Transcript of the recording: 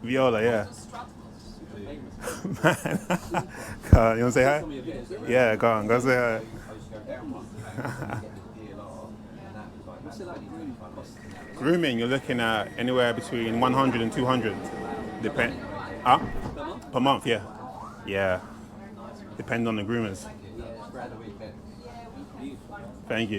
Viola, yeah. Man. You want to say hi? Yeah, go say hi. Grooming, you're looking at anywhere between 100 and 200. Depend. Ah, per month, yeah. Yeah. Depend on the groomers. Thank you.